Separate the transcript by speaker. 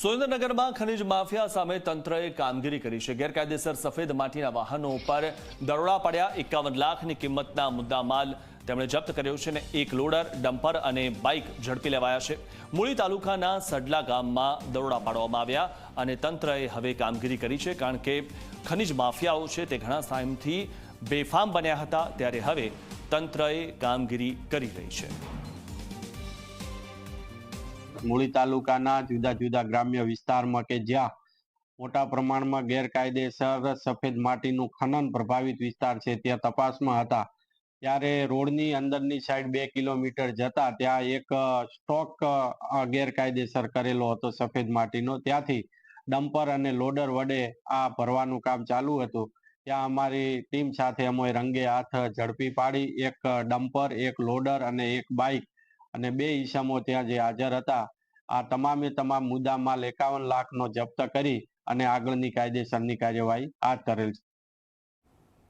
Speaker 1: સુરેન્દ્રનગરમાં ખનીજ માફિયા સામે તંત્રએ કામગીરી કરી છે। ગેરકાયદેસર સફેદ માટીના વાહનો ઉપર દરોડા પડ્યા। 51 લાખની કિંમતના મુદ્દામાલ તેમણે જપ્ત કર્યો છે અને એક લોડર, ડમ્પર અને બાઇક ઝડપી લેવાયા છે। મૂળી તાલુકાના સડલા ગામમાં દરોડા પાડવામાં આવ્યા અને તંત્રએ હવે કામગીરી કરી છે, કારણ કે ખનીજ માફિયાઓ છે તે ઘણા ટાઈમથી બેફામ બન્યા હતા, ત્યારે હવે તંત્રએ કામગીરી કરી રહી છે।
Speaker 2: મૂળી તાલુકાના જુદા જુદા ગ્રામ્ય વિસ્તારમાં કે જ્યાં મોટા પ્રમાણમાં ગેરકાયદેસર સફેદ માટીનું ખનન પ્રભાવિત વિસ્તાર છે, ત્યાં તપાસમાં હતા। ત્યારે રોડની અંદરની સાઈડ 2 કિલોમીટર જતા ત્યાં એક સ્ટોક ગેરકાયદેસર કરેલો હતો સફેદ માટીનો। ત્યાંથી ડમ્પર અને લોડર વડે આ ભરવાનું કામ ચાલુ હતું। ત્યાં અમારી ટીમ સાથે અમે રંગે હાથ ઝડપી પાડી એક ડમ્પર, એક લોડર અને એક બાઇક અને 2 ઈસમો ત્યાં જે હાજર હતા। આ તમામે તમામ મુદ્દામાલ 51 લાખનો જપ્ત કરી અને આગળની કાયદેસરની કાર્યવાહી હાથ ધરેલ છે।